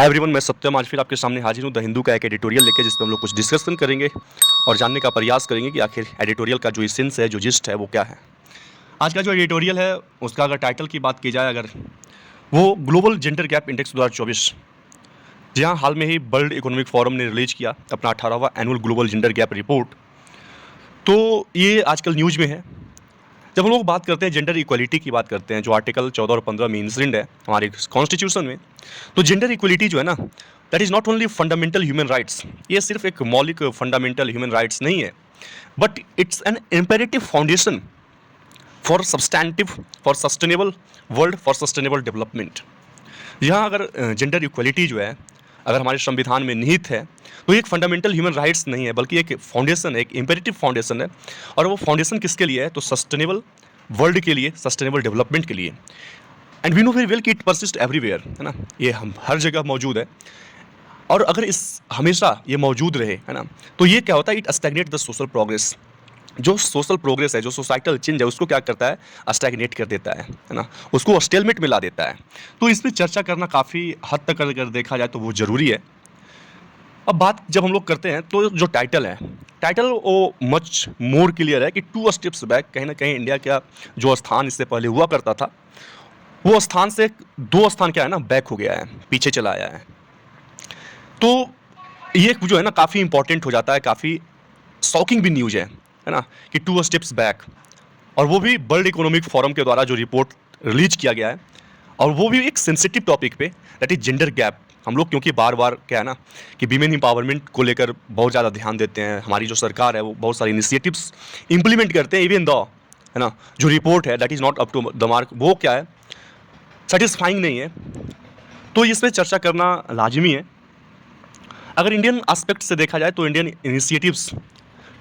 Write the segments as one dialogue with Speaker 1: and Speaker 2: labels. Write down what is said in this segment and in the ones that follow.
Speaker 1: Hi everyone, मैं सत्यम आज फिर आपके सामने हाजिर हूँ द हिंदू का एक एडिटोरियल लेके, जिसमें हम लोग कुछ डिस्कशन करेंगे और जानने का प्रयास करेंगे कि आखिर एडिटोरियल का जो एसेंस है, जो जिस्ट है, वो क्या है। आज का जो एडिटोरियल है उसका अगर टाइटल की बात की जाए, अगर वो ग्लोबल जेंडर गैप इंडेक्स 2024, जहाँ हाल में ही वर्ल्ड इकोनॉमिक फोरम ने रिलीज किया अपना 18वां annual global gender gap report. तो ये आजकल न्यूज़ में है। जब हम लोग बात करते हैं जेंडर इक्वलिटी की बात करते हैं, जो आर्टिकल 14 और 15 में इंसिडेंट है हमारे कॉन्स्टिट्यूशन में, तो जेंडर इक्वलिटी जो है ना, that is not only fundamental human rights. ये सिर्फ एक मौलिक फंडामेंटल ह्यूमन राइट्स नहीं है, but it's an imperative foundation for substantive, for sustainable world, for sustainable development. यहाँ अगर जेंडर इक्वलिटी जो है अगर हमारे संविधान में निहित है, तो ये एक फंडामेंटल ह्यूमन राइट्स नहीं है, बल्कि एक फाउंडेशन है, एक इम्पेरेटिव फाउंडेशन है। और वो फाउंडेशन किसके लिए है? तो सस्टेनेबल वर्ल्ड के लिए, सस्टेनेबल डेवलपमेंट के लिए। And we know very well कि इट परसिस्ट एवरीवेयर, है ना, ये हम हर जगह मौजूद है। और अगर इस हमेशा ये मौजूद रहे, है ना, तो ये क्या होता है? It stagnate the social progress. जो सोशल प्रोग्रेस है, जो सोसाइटल चेंज है, उसको क्या करता है? स्टैग्नेट कर देता है ना, उसको स्टेलमेट में ला देता है। तो इस पर चर्चा करना काफ़ी हद तक अगर देखा जाए तो वो ज़रूरी है। अब बात जब हम लोग करते हैं तो जो टाइटल है, टाइटल वो मच मोर क्लियर है कि 2 स्टेप्स बैक, कहीं ना कहीं इंडिया का जो स्थान इससे पहले हुआ करता था, वो स्थान से 2 स्थान क्या है ना, बैक हो गया है, पीछे चला आया है। तो ये जो है ना काफ़ी इंपॉर्टेंट हो जाता है, काफ़ी शॉकिंग भी न्यूज़ है ना, कि 2 स्टेप्स बैक। और वो भी वर्ल्ड इकोनॉमिक फोरम के द्वारा जो रिपोर्ट रिलीज किया गया है, और वो भी एक सेंसिटिव टॉपिक पे, दैट इज जेंडर गैप। हम लोग क्योंकि बार बार क्या है ना कि वीमेन एम्पावरमेंट को लेकर बहुत ज़्यादा ध्यान देते हैं, हमारी जो सरकार है वो बहुत सारी इनिशिएटिव्स इंप्लीमेंट करते हैं, इवन द, है ना, जो रिपोर्ट है that is not up to the mark, वो क्या है, सेटिस्फाइंग नहीं है। तो इस पर चर्चा करना लाजमी है। अगर इंडियन एस्पेक्ट से देखा जाए तो Indian initiatives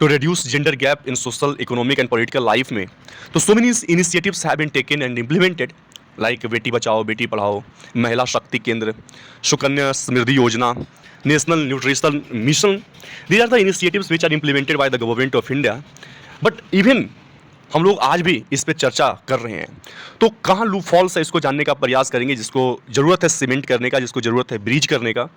Speaker 1: to reduce gender gap in social, economic and political life में, तो so many initiatives have been taken and implemented, like Beti Bachao Beti Padhao, महिला शक्ति केंद्र, सुकन्या समृद्धि योजना, national nutrition mission. These are the initiatives which are implemented by the government of India. But even हम लोग आज भी इस पे चर्चा कर रहे हैं। तो कहाँ लूप फॉल्स है, इसको जानने का प्रयास करेंगे, जिसको ज़रूरत है सीमेंट करने का, जिसको ज़रूरत है ब्रिज करने का।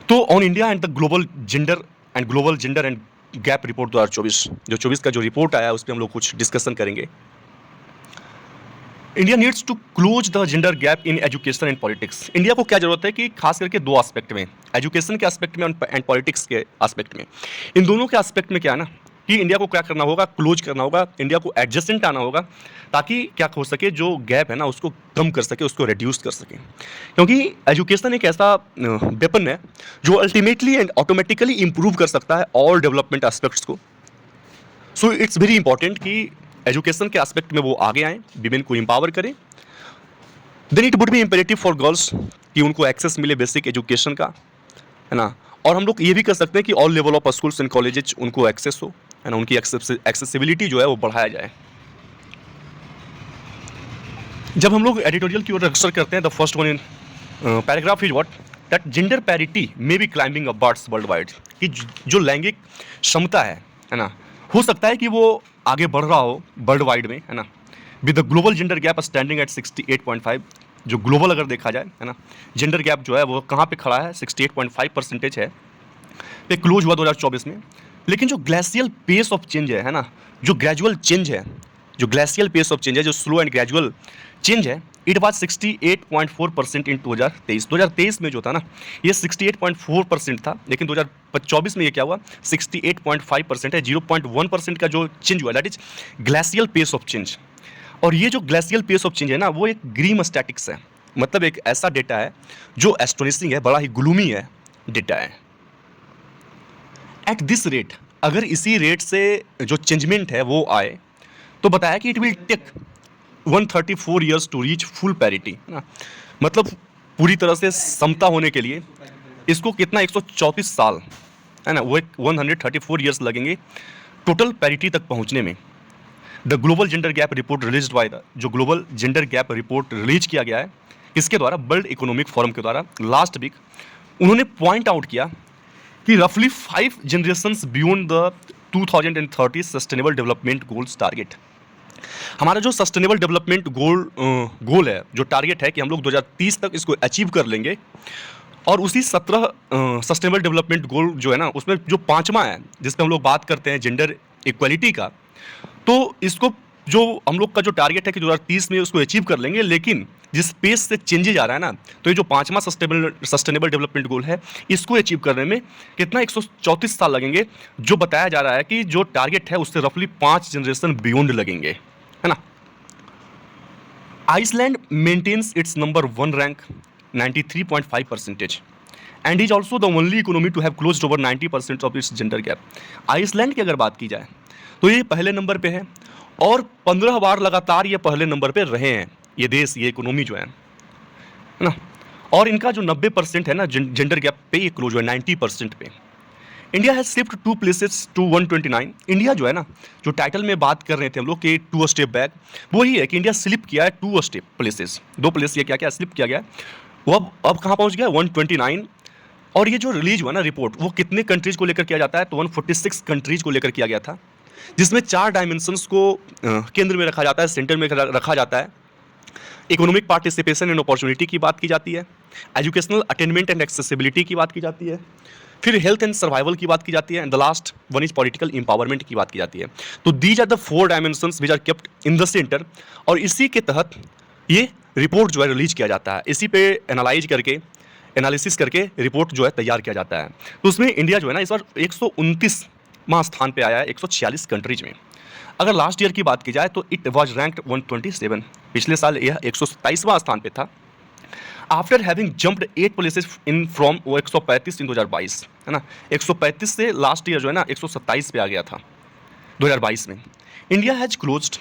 Speaker 1: तो on India and the global gender and gap report 2024, जो 24 का जो रिपोर्ट आया है, उस पर हम लोग कुछ डिस्कशन करेंगे। India needs to close the gender gap in education and politics. India को क्या जरूरत है कि खास करके 2 एस्पेक्ट में, एजुकेशन के एस्पेक्ट में एंड पॉलिटिक्स के एस्पेक्ट में, इन दोनों के एस्पेक्ट में क्या है ना कि इंडिया को क्या करना होगा? क्लोज करना होगा, इंडिया को एडजस्टेंट आना होगा, ताकि क्या हो सके, जो गैप है ना उसको कम कर सके, उसको रिड्यूस कर सके। क्योंकि एजुकेशन एक ऐसा वेपन है जो अल्टीमेटली एंड ऑटोमेटिकली इंप्रूव कर सकता है ऑल डेवलपमेंट एस्पेक्ट्स को। सो इट्स वेरी इंपॉर्टेंट कि एजुकेशन के एस्पेक्ट में वो आगे आएँ, विमेन को एम्पावर करें। Then it would be imperative for girls कि उनको एक्सेस मिले बेसिक एजुकेशन का, है ना। और हम लोग ये भी कर सकते हैं कि all level of schools and colleges उनको एक्सेस हो, है ना, उनकी एक्सेसिबिलिटी जो है वो बढ़ाया जाए। जब हम लोग एडिटोरियल की ओर अग्रसर करते हैं, the first one in paragraph is what, that gender parity may be climbing upwards world wide, कि जो लैंगिक क्षमता है ना, हो सकता है कि वो आगे बढ़ रहा हो वर्ल्ड वाइड में, है ना, with the global gender gap standing at 68.5। जो ग्लोबल अगर देखा जाए, है ना, जेंडर गैप जो है वो कहाँ पे खड़ा है? 68.5% है, पे क्लोज हुआ 2024 में। लेकिन जो ग्लेशियल पेस ऑफ चेंज है ना, जो ग्रेजुअल चेंज है, जो ग्लेशियल पेस ऑफ चेंज है, जो स्लो एंड ग्रेजुअल चेंज है, इट वाज 68.4% इन 2023। 2023 में जो था ना ये 68.4% था, लेकिन 2024 में ये क्या हुआ? 68.5% है। 0.1% का जो चेंज हुआ, that is glacial pace of change. और ये जो ग्लेशियल पेस ऑफ चेंज है ना, वो एक ग्रीम स्टैटिक्स है, मतलब एक ऐसा डेटा है जो एस्टोनिशिंग है, बड़ा ही ग्लूमी है डेटा है। एट दिस रेट, अगर इसी रेट से जो चेंजमेंट है वो आए, तो बताया कि it will take 134 years to reach full parity, है ना, मतलब पूरी तरह से समता होने के लिए इसको कितना 134 साल, है ना, वो एक 134 ईयर्स लगेंगे टोटल पैरिटी तक पहुंचने में। The global gender gap report release by the, जो global gender gap report release किया गया है इसके द्वारा, वर्ल्ड इकोनॉमिक फोरम के द्वारा, लास्ट वीक उन्होंने पॉइंट आउट किया कि रफली 5 generations beyond the 2030 sustainable development goals target, हमारा जो सस्टेनेबल डेवलपमेंट गोल है, जो टारगेट है कि हम लोग 2030 तक इसको अचीव कर लेंगे। और उसी 17 सस्टेनेबल डेवलपमेंट गोल जो है ना, उसमें जो पाँचवा है जिस पे हम लोग बात करते हैं जेंडर इक्वलिटी का, तो इसको जो हम लोग का जो टारगेट है कि 2030 में उसको अचीव कर लेंगे, लेकिन जिस पेस से चेंजेज आ रहा है ना, तो ये जो पाँचवा सस्टेनेबल डेवलपमेंट गोल है, इसको अचीव करने में कितना 134 साल लगेंगे, जो बताया जा रहा है कि जो टारगेट है उससे रफली 5 जनरेशन बियॉन्ड लगेंगे, है ना। Iceland maintains its number 1 rank 93.5% and is also the only economy to have closed over 90% of its gender gap. Iceland की अगर बात की जाए तो ये पहले नंबर पे है और 15 बार लगातार ये पहले नंबर पे रहे हैं, ये देश, ये इकोनॉमी जो है ना। और इनका जो 90% है ना जेंडर गैप पे ये क्लोज हुआ है 90% पे। India has shift 2 places to 129। India जो है ना, जो टाइटल में बात कर रहे थे हम लोग कि 2 स्टेप बैक, वही है कि इंडिया स्लिप किया है 2 स्टेप प्लेसेस, 2 प्लेस ये क्या क्या स्लिप किया गया, वो अब कहाँ पहुँच गया 129। और ये जो रिलीज हुआ ना रिपोर्ट, वो कितने कंट्रीज को लेकर किया जाता है, तो 146 कंट्रीज को लेकर किया गया था, जिसमें 4 डायमेंशंस को केंद्र में रखा जाता है, सेंटर में रखा जाता है। इकोनॉमिक पार्टिसिपेशन एंड अपॉर्चुनिटी की बात की जाती है, एजुकेशनल अटेनमेंट एंड एक्सेसिबिलिटी की बात की जाती है, फिर हेल्थ एंड सर्वाइवल की बात की जाती है, and the last one is political empowerment की बात की जाती है। तो these are the 4 dimensions which are kept in the centre, और इसी के तहत ये रिपोर्ट जो है रिलीज किया जाता है, इसी पे एनालिसिस करके रिपोर्ट जो है तैयार किया जाता है। तो उसमें इंडिया जो है ना इस बार 129वां स्थान पे आया है 146 कंट्रीज में। अगर लास्ट ईयर की बात की जाए तो इट वॉज रैंक्ड 127, पिछले साल यह 127वां स्थान पे था, after having jumped 8 places in from वो 135 इन 2022, है ना। 135 से लास्ट ईयर जो है ना 127 पे आ गया था 2022 में। India has closed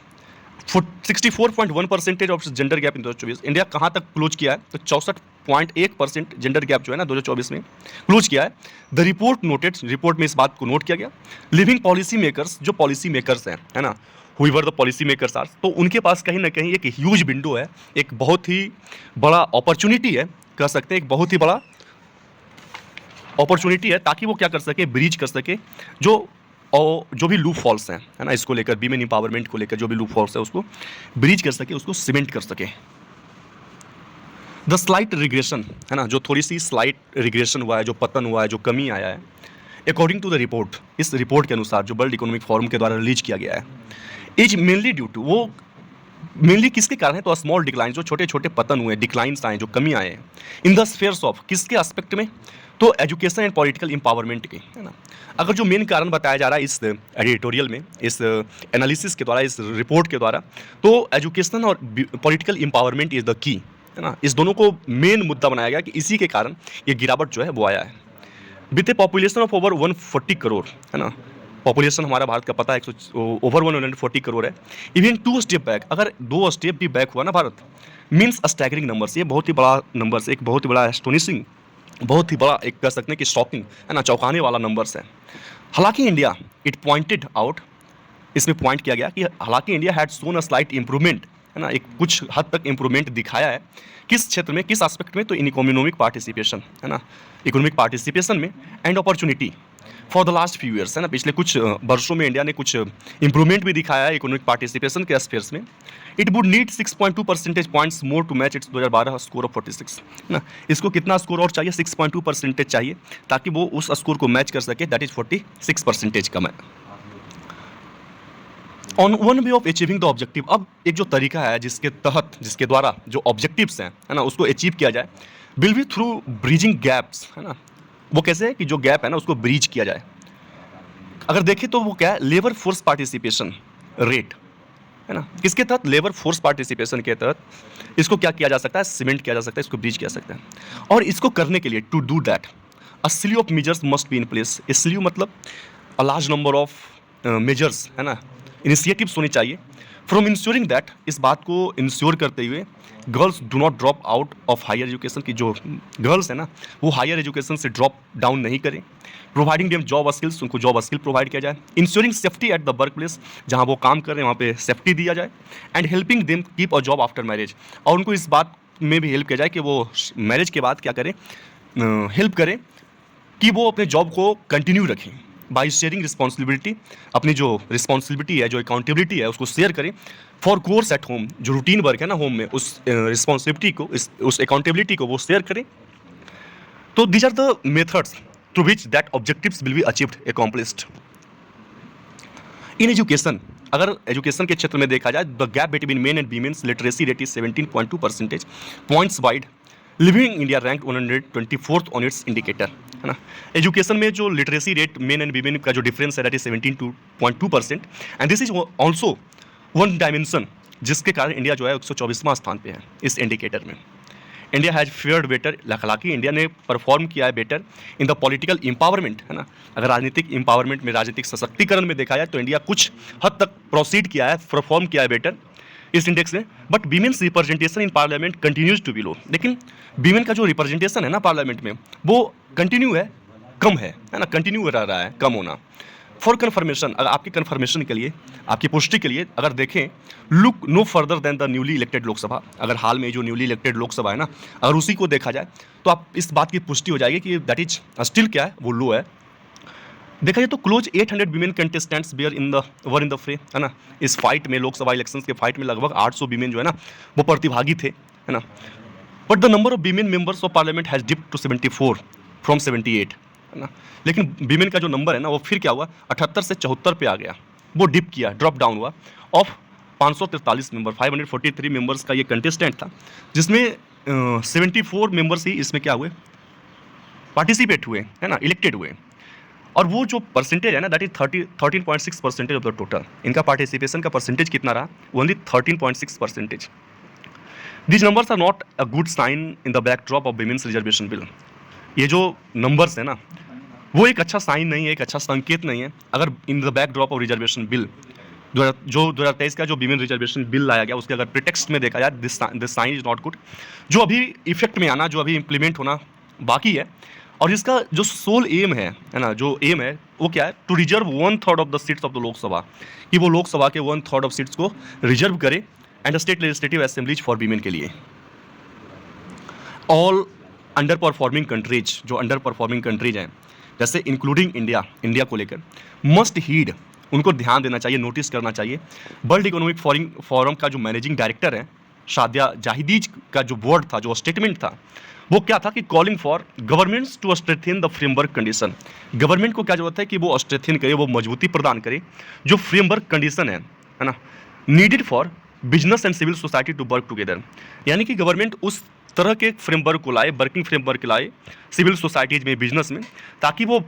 Speaker 1: 64.1% of gender gap in 2024। India कहाँ तक क्लोज किया है, तो 64.1% जेंडर गैप जो है ना 2024 में क्लोज किया है। द रिपोर्ट नोटेड, रिपोर्ट में इस बात को नोट किया गया, लिविंग पॉलिसी मेकर्स, जो पॉलिसी मेकर्स हैं, है ना, हुईवर द पॉलिसी मेकर्स आर, तो उनके पास कहीं ना कहीं एक ह्यूज विंडो है, एक बहुत ही बड़ा अपॉर्चुनिटी है, कह सकते हैं एक बहुत ही बड़ा अपॉर्चुनिटी है, ताकि वो क्या कर सके, ब्रीच कर सके जो भी लूप फॉल्स हैं, है ना, इसको लेकर वीमेन एम्पावरमेंट को लेकर जो भी लूप फॉल्स है उसको ब्रीच कर सके, उसको सीमेंट कर सके। द स्लाइट रिग्रेशन, है ना, जो थोड़ी सी स्लाइट रिग्रेशन हुआ है, जो पतन हुआ है, जो कमी आया है, अकॉर्डिंग टू द रिपोर्ट, इस रिपोर्ट के अनुसार जो वर्ल्ड इकोनॉमिक फोरम के द्वारा रिलीज किया गया है, इज मेनली ड्यू टू, वो मेनली किसके कारण है, तो स्मॉल डिक्लाइन, जो छोटे छोटे पतन हुए, डिक्लाइंस आए, जो कमी आए हैं, इन द स्फेयर्स ऑफ, किसके एस्पेक्ट में, तो एजुकेशन एंड पॉलिटिकल एम्पावरमेंट के, है ना। अगर जो मेन कारण बताया जा रहा है इस एडिटोरियल में, इस एनालिसिस के द्वारा, इस रिपोर्ट के द्वारा, तो एजुकेशन और political empowerment is the key, है ना, इस दोनों को मेन मुद्दा बनाया गया कि इसी के कारण ये गिरावट जो है वो आया है। With A population of over 140 crore, है ना, पॉपुलेशन हमारा भारत का पता है ओवर 140 करोड़ है। इवन 2 स्टेप बैक, अगर 2 स्टेप भी बैक हुआ ना भारत, मीन्स स्टैगरिंग नंबर्स, ये बहुत ही बड़ा नंबर्स, एक बहुत ही बड़ा एस्टोनिशिंग, बहुत ही बड़ा एक कह सकते हैं कि शॉकिंग, है ना, चौंकाने वाला नंबर्स है। हालांकि इंडिया, इट पॉइंटेड आउट, इसमें पॉइंट किया गया कि हालांकि India had shown a slight improvement, है ना, एक कुछ हद तक इंप्रूवमेंट दिखाया है, किस क्षेत्र में, किस एस्पेक्ट में, तो इन इकोनॉमिक पार्टिसिपेशन, है ना, इकोनॉमिक पार्टिसिपेशन में, and opportunity for the last few years, है ना, पिछले कुछ वर्षों में इंडिया ने कुछ इंप्रूवमेंट भी दिखाया है इकोनॉमिक पार्टिसिपेशन के स्फेयर्स में। It would need 6.2 percentage points more to match its 2012 score of 46, है ना, इसको कितना स्कोर और चाहिए, 6.2% चाहिए, ताकि वो उस स्कोर को मैच कर सके, दैट इज 46% कम है। On one way of achieving the objective, अब एक जो तरीका है जिसके तहत, जिसके द्वारा जो ऑब्जेक्टिव्स हैं, है ना, उसको अचीव किया जाए, will be through bridging gaps, है ना। वो कैसे है कि जो गैप है ना उसको ब्रीच किया जाए। अगर देखें तो वो क्या है, लेबर फोर्स पार्टिसिपेशन रेट, है ना, किसके तहत, लेबर फोर्स पार्टिसिपेशन के तहत इसको क्या किया जा सकता है, सीमेंट किया जा सकता है, इसको ब्रीच किया जा सकता है। और इसको करने के लिए, to do that, a slew of measures must be in place. A slew मतलब a large number of measures, है ना, इनिशिएटिव्स होनी चाहिए, फ्रॉम इंश्योरिंग दैट, इस बात को इंश्योर करते हुए girls do not drop out of higher education, की जो गर्ल्स है ना वो हायर एजुकेशन से ड्रॉप डाउन नहीं करें, प्रोवाइडिंग देम जॉब स्किल्स, उनको जॉब स्किल प्रोवाइड किया जाए, ensuring safety at the work place, जहाँ वो काम कर रहे हैं वहाँ पे सेफ्टी दिया जाए, and helping them keep a job after marriage, और उनको इस बात में भी हेल्प किया जाए कि वो मैरिज के बाद क्या करें, हेल्प करें कि वो अपने जॉब को कंटिन्यू रखें, बाई शेयरिंग रिस्पॉन्सिबिलिटी, अपनी जो रिस्पॉन्सिबिलिटी है, जो अकाउंटेबिलिटी है, उसको शेयर करें फॉर कोर्स एट होम, जो रूटीन वर्क है ना होम में, उस रिस्पॉन्सिबिलिटी को, उस अकाउंटेबिलिटी को वो शेयर करें। तो these are the methods through which that objectives will be achieved accomplished. In education, अगर एजुकेशन के क्षेत्र में देखा जाए, the gap between men and women's literacy rate is 17.2% points wide, living India rank 124th on its indicator, है ना। Education में जो literacy rate men and women का जो डिफरेंस है that is 17.2%, and this is also one dimension जिसके कारण India जो है 124वां स्थान पे है इस इंडिकेटर में। इंडिया हैज़ फेयर्ड बेटर, हालांकि इंडिया ने परफॉर्म किया है better in the political empowerment, है ना। अगर राजनीतिक एम्पावरमेंट में, राजनीतिक सशक्तिकरण में देखा जाए तो इंडिया कुछ हद तक प्रोसीड किया है, परफॉर्म किया है बेटर इस इंडेक्स में। But women's representation in parliament continues to be low, लेकिन वीमेन का जो रिप्रेजेंटेशन है ना पार्लियामेंट में, वो कंटिन्यू है, कम है ना, कंटिन्यू रह रहा है कम होना। फॉर कन्फर्मेशन, अगर आपकी कन्फर्मेशन के लिए, आपकी पुष्टि के लिए अगर देखें, look no further than the newly elected Lok Sabha, अगर हाल में जो न्यूली इलेक्टेड लोकसभा है ना, अगर उसी को देखा जाए तो आप इस बात की पुष्टि हो जाएगी कि दैट इज स्टिल क्या है, वो लो है। देखा जाए तो close 800 women contestants were in the फ्रे, है ना। इस फाइट में, लोकसभा इलेक्शंस के फाइट में लगभग 800 वीमेन जो है ना वो प्रतिभागी थे, है ना। But the number of women members of parliament has dipped to 74 from 78, है ना। लेकिन वीमेन का जो नंबर है ना वो फिर क्या हुआ, 78 से 74 पे आ गया, वो डिप किया, ड्रॉप डाउन हुआ। ऑफ 543 मेंबर, 543 मेंबर्स का ये कंटेस्टेंट था, जिसमें 74 मेंबर्स ही इसमें क्या हुए, पार्टिसिपेट हुए, है ना, इलेक्टेड हुए। और वो जो परसेंटेज है ना that is 13.6% of the total. इनका पार्टिसिपेशन का परसेंटेज कितना रहा, only 13.6%। These numbers are not a good sign in the backdrop of women's reservation bill. ये जो नंबर्स है ना वो एक अच्छा साइन नहीं है, एक अच्छा संकेत नहीं है। अगर in the backdrop of reservation bill जो 2023 का जो विमेन रिजर्वेशन बिल लाया गया, उसके अगर प्रिटेक्स्ट में देखा जाए, this sign is not good. जो अभी इफेक्ट में आना, जो अभी इम्प्लीमेंट होना बाकी है, और इसका जो सोल एम है ना, जो एम है वो क्या है, to reserve 1/3 of the seats of the Lok Sabha, कि वो लोकसभा के 1/3 ऑफ सीट्स को रिजर्व करे and state legislative assemblies for women के लिए। ऑल अंडर परफॉर्मिंग कंट्रीज, जो अंडर परफॉर्मिंग कंट्रीज हैं जैसे इंक्लूडिंग इंडिया, इंडिया को लेकर मस्ट हीड, उनको ध्यान देना चाहिए, नोटिस करना चाहिए। वर्ल्ड इकोनॉमिक फोरम का जो मैनेजिंग डायरेक्टर है शादिया जाहिदीज का जो वर्ड था, जो स्टेटमेंट था, वो क्या था कि calling for governments to strengthen the framework condition. Government को क्या जरूरत है कि वो स्ट्रेंथन करे, वो मजबूती प्रदान करे जो फ्रेमवर्क कंडीशन है ना, needed for business and civil society to work together. यानी कि गवर्नमेंट उस तरह के फ्रेमवर्क को लाए, वर्किंग फ्रेमवर्क लाए सिविल सोसाइटीज में, बिजनेस में, ताकि वो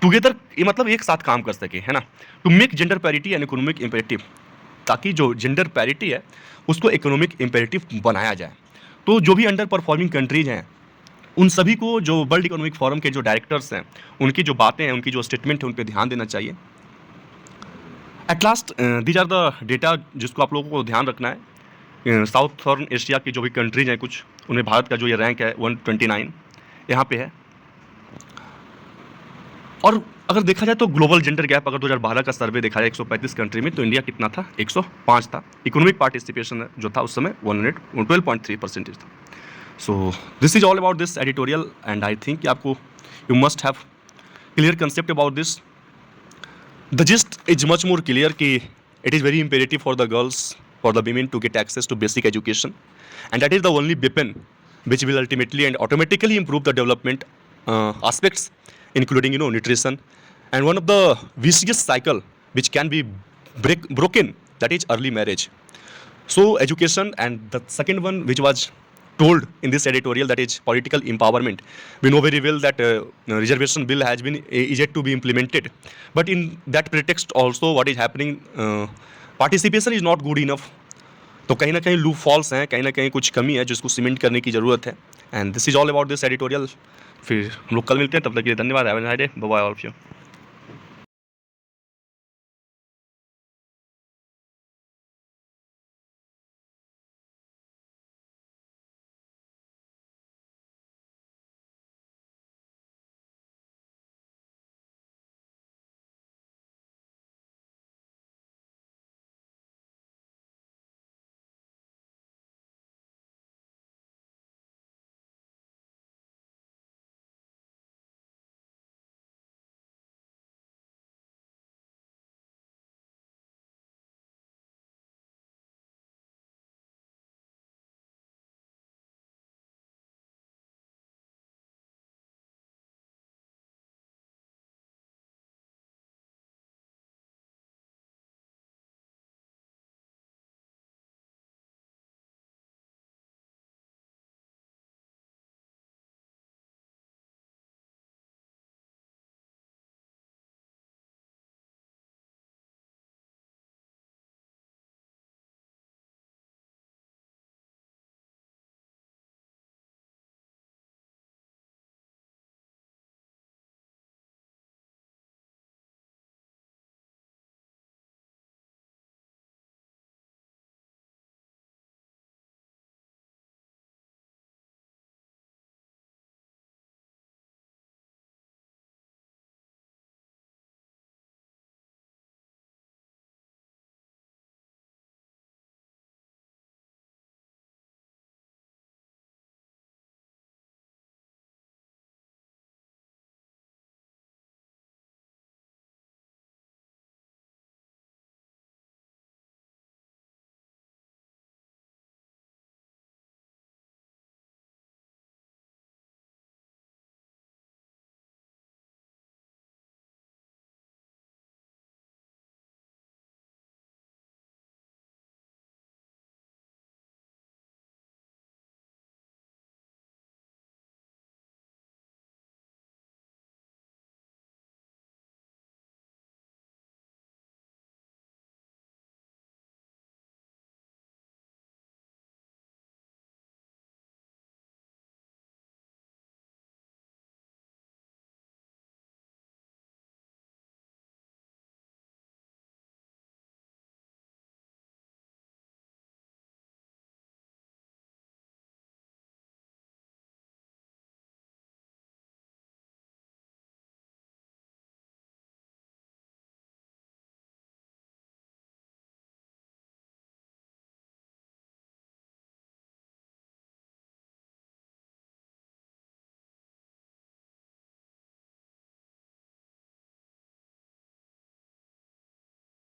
Speaker 1: टुगेदर, ये मतलब एक साथ काम कर सके, है ना, to make gender parity and economic imperative, ताकि जो जेंडर पैरिटी है उसको इकोनॉमिक इम्पेरेटिव बनाया जाए। तो जो भी अंडर परफॉर्मिंग कंट्रीज हैं उन सभी को, जो वर्ल्ड इकोनॉमिक फोरम के जो डायरेक्टर्स हैं, उनकी जो बातें हैं, उनकी जो स्टेटमेंट है, उन पर ध्यान देना चाहिए। At last these are the data जिसको आप लोगों को ध्यान रखना है। साउथर्न एशिया की जो भी कंट्रीज हैं कुछ, उन्हें भारत का जो ये रैंक है 129 यहाँ पे है। और अगर देखा जाए तो ग्लोबल जेंडर गैप, अगर 2012 का सर्वे देखा जाए 135 कंट्री में, तो इंडिया कितना था, 105 था। इकोनॉमिक पार्टिसिपेशन जो था उस समय 112.3% था। So this is all about this editorial and I think आपको you must have clear concept about this. The gist is much more clear कि it is very imperative for the girls, for the women to get access to basic education, and that is the only weapon which will ultimately and automatically improve the development aspects, including nutrition, and one of the vicious cycle which can be broken, that is early marriage. So education, and the second one which was told in this editorial, that is political empowerment. We know very well that reservation bill has been yet to be implemented, but in that pretext also what is happening, participation is not good enough. तो कहीं ना कहीं loop false हैं, कहीं ना कहीं कुछ कमी है जिसको सीमेंट करने की ज़रूरत है। And this is all about this editorial. फिर हम लोग कल मिलते हैं, तब तक के लिए धन्यवाद। Have a nice day, bye bye all of you.